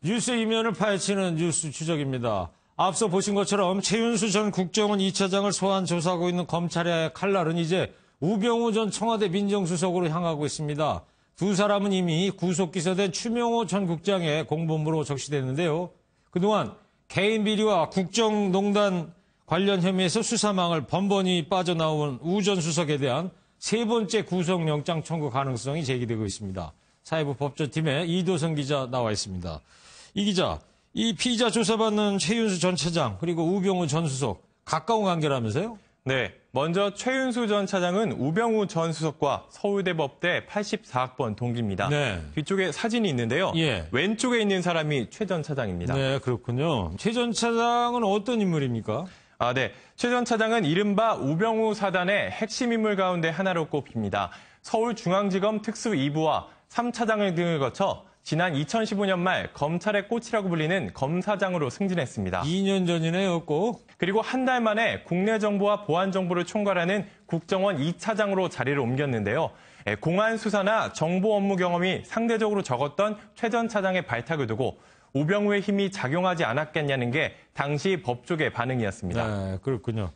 뉴스 이면을 파헤치는 뉴스 추적입니다. 앞서 보신 것처럼 최윤수 전 국정원 2차장을 소환 조사하고 있는 검찰의 칼날은 이제 우병우 전 청와대 민정수석으로 향하고 있습니다. 두 사람은 이미 구속 기소된 추명호 전 국장의 공범으로 적시됐는데요. 그동안 개인 비리와 국정농단 관련 혐의에서 수사망을 번번이 빠져나온 우 전 수석에 대한 세 번째 구속영장 청구 가능성이 제기되고 있습니다. 사회부 법조팀의 이도성 기자 나와 있습니다. 이 기자, 이 피의자 조사받는 최윤수 전 차장 그리고 우병우 전 수석 가까운 관계라면서요? 네, 먼저 최윤수 전 차장은 우병우 전 수석과 서울대 법대 84학번 동기입니다. 네. 뒤쪽에 사진이 있는데요. 예. 왼쪽에 있는 사람이 최 전 차장입니다. 네, 그렇군요. 최 전 차장은 어떤 인물입니까? 네. 최 전 차장은 이른바 우병우 사단의 핵심 인물 가운데 하나로 꼽힙니다. 서울중앙지검 특수 2부와 3차장을 등을 거쳐 지난 2015년 말 검찰의 꽃이라고 불리는 검사장으로 승진했습니다. 2년 전이네요, 꼭. 그리고 한 달 만에 국내 정보와 보안 정보를 총괄하는 국정원 2차장으로 자리를 옮겼는데요. 공안 수사나 정보 업무 경험이 상대적으로 적었던 최 전 차장의 발탁을 두고 우병우의 힘이 작용하지 않았겠냐는 게 당시 법조계 반응이었습니다. 네, 그렇군요.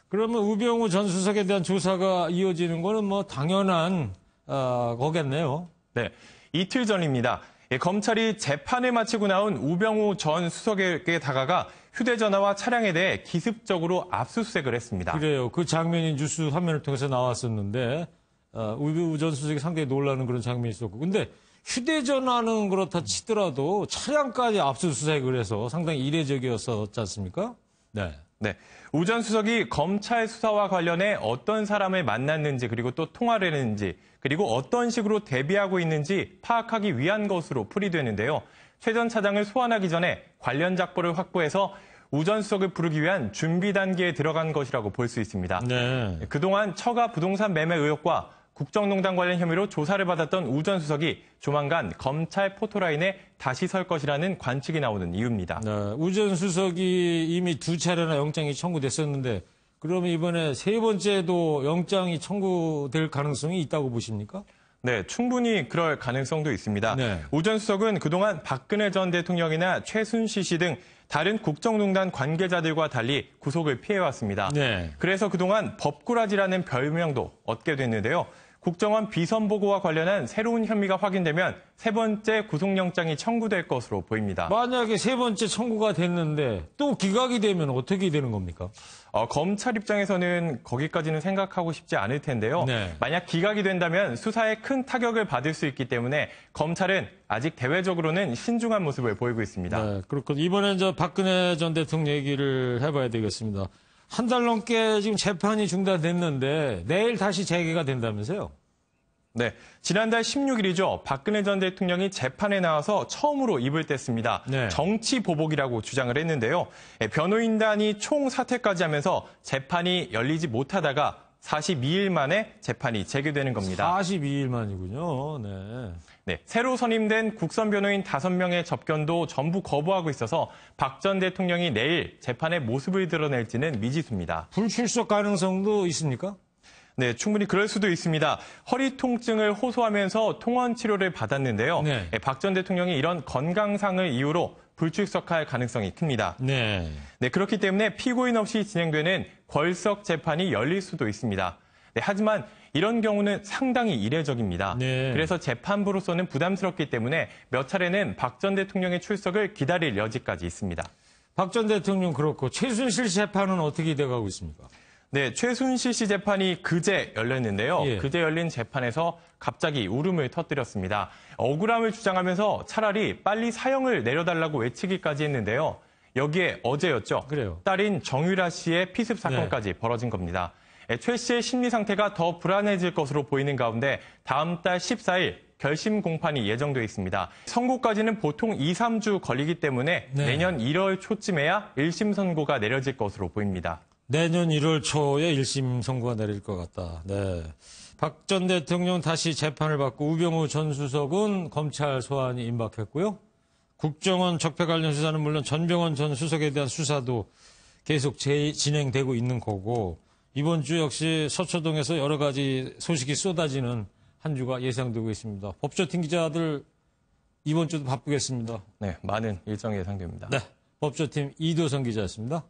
그러면 우병우 전 수석에 대한 조사가 이어지는 거는 뭐 당연한 거겠네요. 네, 이틀 전입니다. 검찰이 재판을 마치고 나온 우병우 전 수석에게 다가가 휴대전화와 차량에 대해 기습적으로 압수수색을 했습니다. 그래요. 그 장면이 뉴스 화면을 통해서 나왔었는데 우병우 전 수석이 상당히 놀라는 그런 장면이 있었고. 근데 휴대전화는 그렇다 치더라도 차량까지 압수수색을 해서 상당히 이례적이었었지 않습니까? 네. 네. 우 전 수석이 검찰 수사와 관련해 어떤 사람을 만났는지 그리고 또 통화를 했는지 그리고 어떤 식으로 대비하고 있는지 파악하기 위한 것으로 풀이되는데요. 최 전 차장을 소환하기 전에 관련 작보를 확보해서 우 전 수석을 부르기 위한 준비 단계에 들어간 것이라고 볼 수 있습니다. 네. 그동안 처가 부동산 매매 의혹과 국정농단 관련 혐의로 조사를 받았던 우 전 수석이 조만간 검찰 포토라인에 다시 설 것이라는 관측이 나오는 이유입니다. 네, 우 전 수석이 이미 두 차례나 영장이 청구됐었는데 그러면 이번에 세 번째도 영장이 청구될 가능성이 있다고 보십니까? 네, 충분히 그럴 가능성도 있습니다. 네. 우 전 수석은 그동안 박근혜 전 대통령이나 최순실 씨 등 다른 국정농단 관계자들과 달리 구속을 피해왔습니다. 네. 그래서 그동안 법꾸라지라는 별명도 얻게 됐는데요. 국정원 비선 보고와 관련한 새로운 혐의가 확인되면 세 번째 구속영장이 청구될 것으로 보입니다. 만약에 세 번째 청구가 됐는데 또 기각이 되면 어떻게 되는 겁니까? 검찰 입장에서는 거기까지는 생각하고 싶지 않을 텐데요. 네. 만약 기각이 된다면 수사에 큰 타격을 받을 수 있기 때문에 검찰은 아직 대외적으로는 신중한 모습을 보이고 있습니다. 네, 그렇군요. 이번엔 박근혜 전 대통령 얘기를 해봐야 되겠습니다. 한 달 넘게 지금 재판이 중단됐는데 내일 다시 재개가 된다면서요? 네, 지난달 16일이죠. 박근혜 전 대통령이 재판에 나와서 처음으로 입을 뗐습니다. 네. 정치 보복이라고 주장을 했는데요. 변호인단이 총사퇴까지 하면서 재판이 열리지 못하다가 42일 만에 재판이 재개되는 겁니다. 42일 만이군요. 네. 네, 새로 선임된 국선 변호인 5명의 접견도 전부 거부하고 있어서 박 전 대통령이 내일 재판의 모습을 드러낼지는 미지수입니다. 불출석 가능성도 있습니까? 네, 충분히 그럴 수도 있습니다. 허리 통증을 호소하면서 통원 치료를 받았는데요. 네. 박 전 대통령이 이런 건강상을 이유로 불출석할 가능성이 큽니다. 네. 네, 그렇기 때문에 피고인 없이 진행되는 궐석 재판이 열릴 수도 있습니다. 네, 하지만 이런 경우는 상당히 이례적입니다. 네. 그래서 재판부로서는 부담스럽기 때문에 몇 차례는 박 전 대통령의 출석을 기다릴 여지까지 있습니다. 박 전 대통령 그렇고 최순실 재판은 어떻게 돼가고 있습니까? 네, 최순실 씨 재판이 그제 열렸는데요. 예. 그제 열린 재판에서 갑자기 울음을 터뜨렸습니다. 억울함을 주장하면서 차라리 빨리 사형을 내려달라고 외치기까지 했는데요. 여기에 어제였죠. 그래요. 딸인 정유라 씨의 피습 사건까지 벌어진 겁니다. 최 씨의 심리 상태가 더 불안해질 것으로 보이는 가운데 다음 달 14일 결심 공판이 예정돼 있습니다. 선고까지는 보통 2, 3주 걸리기 때문에 네. 내년 1월 초쯤에야 1심 선고가 내려질 것으로 보입니다. 내년 1월 초에 1심 선고가 내릴 것 같다. 네. 박 전 대통령 다시 재판을 받고 우병우 전 수석은 검찰 소환이 임박했고요. 국정원 적폐 관련 수사는 물론 전병헌 전 수석에 대한 수사도 계속 진행되고 있는 거고 이번 주 역시 서초동에서 여러 가지 소식이 쏟아지는 한 주가 예상되고 있습니다. 법조팀 기자들 이번 주도 바쁘겠습니다. 네, 많은 일정이 예상됩니다. 네, 법조팀 이도성 기자였습니다.